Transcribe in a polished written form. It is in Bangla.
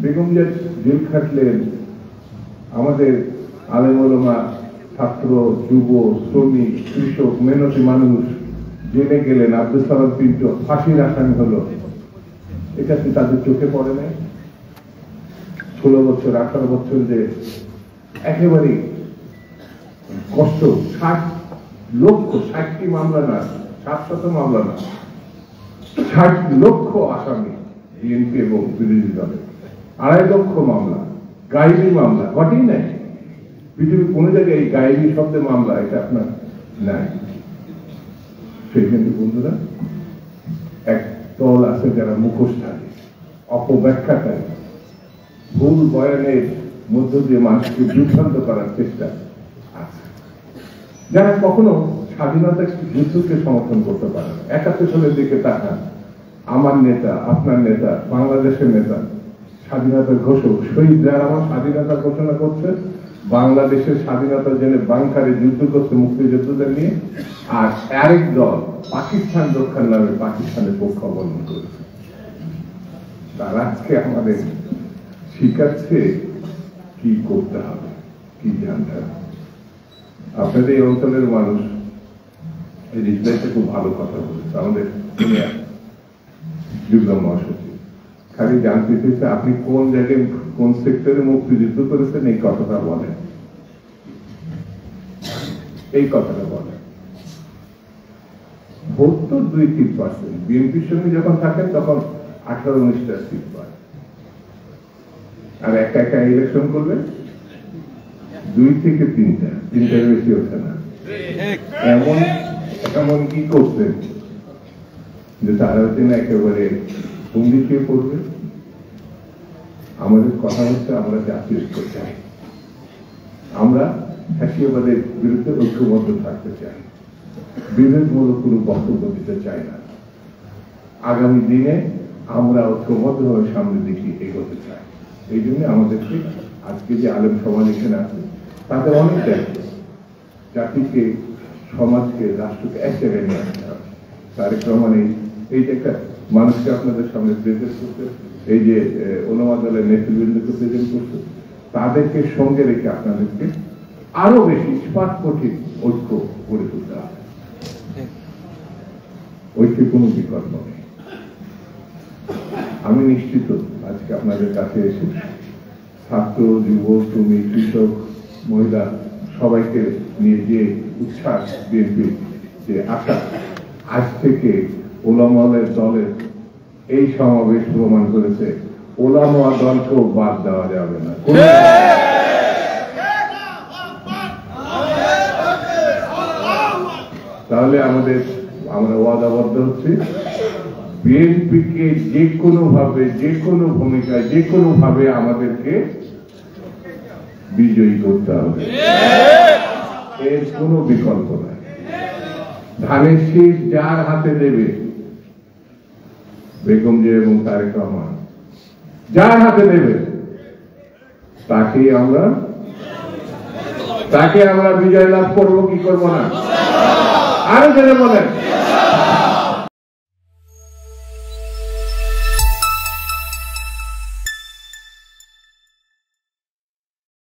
বেগম জিয়া জেল খাটলেন, আমাদের আলেম ওলামা, ছাত্র, যুব, শ্রমিক, কৃষক, মেহনতি মানুষ জেলে গেলেন, আব্দুল সালাম পিন্টু ফাঁসির আসামি হলো। এটা কি তাদের চোখে পড়ে নাই? 16 বছর 18 বছর যে একেবারে কষ্ট, 60 লক্ষ, 60টি মামলা না, 700 মামলা না, 60 লক্ষ আসামি বিএনপি এবং বিরোধী দলের, 2.5 লক্ষ মামলা, গায়েবী মামলা ঘটেই নাই। পৃথিবীর কোন জায়গায় এই গায়েবী শব্দে মামলা এটা আপনার নাই। সেখানে বন্ধুরা এক দল আছে যারা মুখোশধারী, অপব্যাখ্যাকারী, ভুল বয়ানের মধ্য দিয়ে মানুষকে বিভ্রান্ত করার চেষ্টা আছে, যারা কখনো স্বাধীনতা যুদ্ধকে সমর্থন করতে পারে না। 71 সালের দিকে তাকান, আমার নেতা, আপনার নেতা, বাংলাদেশের নেতা, স্বাধীনতার ঘোষক শহীদ আমার স্বাধীনতা ঘোষণা করছে, বাংলাদেশের স্বাধীনতার জন্য বাংকারে যুদ্ধ করছে মুক্তিযোদ্ধাদের নিয়ে, আর আরেক দল পাকিস্তান রক্ষার নামে পাকিস্তানের পক্ষ অবলম্বন করেছে। তারা আজকে আমাদের শিখাচ্ছে কি করতে হবে, কি জানতে হবে। আপনাদের এই অঞ্চলের মানুষ এই রিজলাইতে খুব ভালো কথা বলেছে, আমাদের যুগ্ম মহাসচিব খালি জানতে চেয়েছে আপনি কোন জায়গায় কোন সেক্টরে মুক্তিযুদ্ধ করেছেন, এই কথাটা বলেন, এই কথাটা বলেন। ভোট তো 2-3%, বিএনপির সঙ্গে যখন থাকেন তখন 18-19টা সিট পায়, আর একা একা ইলেকশন করলে 2 থেকে 3টা, 3টার বেশি ওঠে না। এমন কি করছেন যে তারা না একেবারে হুমড়ি খেয়ে পড়বে। আমাদের কথা হচ্ছে আমরা জাতীয় ঐক্য চাই, আমরা ফ্যাসিবাদের বিরুদ্ধে ঐক্যবদ্ধ থাকতে চাই, বিভেদমূলক কোনো বক্তব্য দিতে চাই না। আগামী দিনে আমরা ঐক্যবদ্ধভাবে সামনের দিকে এগোতে চাই। এই জন্য আমাদেরকে আজকে যে আলেম সমাজ এখানে আছে তাদের অনেক দায়িত্ব, জাতিকে, সমাজকে, রাষ্ট্রকে এক জায়গায় নিয়ে আসতে হবে। তারেক রহমান এই যে একটা মানুষকে আপনাদের সামনে প্রেজেন্ট করতে, এই যে ওলামা দলের নেতৃবৃন্দকে প্রেজেন্ট করছে, তাদেরকে সঙ্গে রেখে আপনাদেরকে আরো বেশি ইস্পাত কঠিন ঐক্য গড়ে তুলতে হবে। ঐক্যের কোনো বিকল্প নেই। আমি নিশ্চিত আজকে আপনাদের কাছে এসে ছাত্র, যুব, শ্রমিক, কৃষক, মহিলা সবাইকে নিয়ে যে উচ্ছ্বাস, বিএনপি যে আশা, আজ থেকে ওলামাদের দলের এই সমাবেশ প্রমাণ করেছে ওলামা দলকেও বাদ দেওয়া যাবে না। তাহলে আমরা ওয়াদাবদ্ধ হচ্ছি বিএনপিকে যে কোনো ভাবে, যে কোনো ভূমিকায়, যে কোনো ভাবে আমাদেরকে বিজয়ী করতে হবে, এর কোনো বিকল্প নাই। ধানের শীষ যার হাতে দেবে, বেগম জিয়া এবং তারেক রহমান যার হাতে দেবে, তাকে আমরা বিজয় লাভ করবো কি করবো না, আরো জেনে বলেন।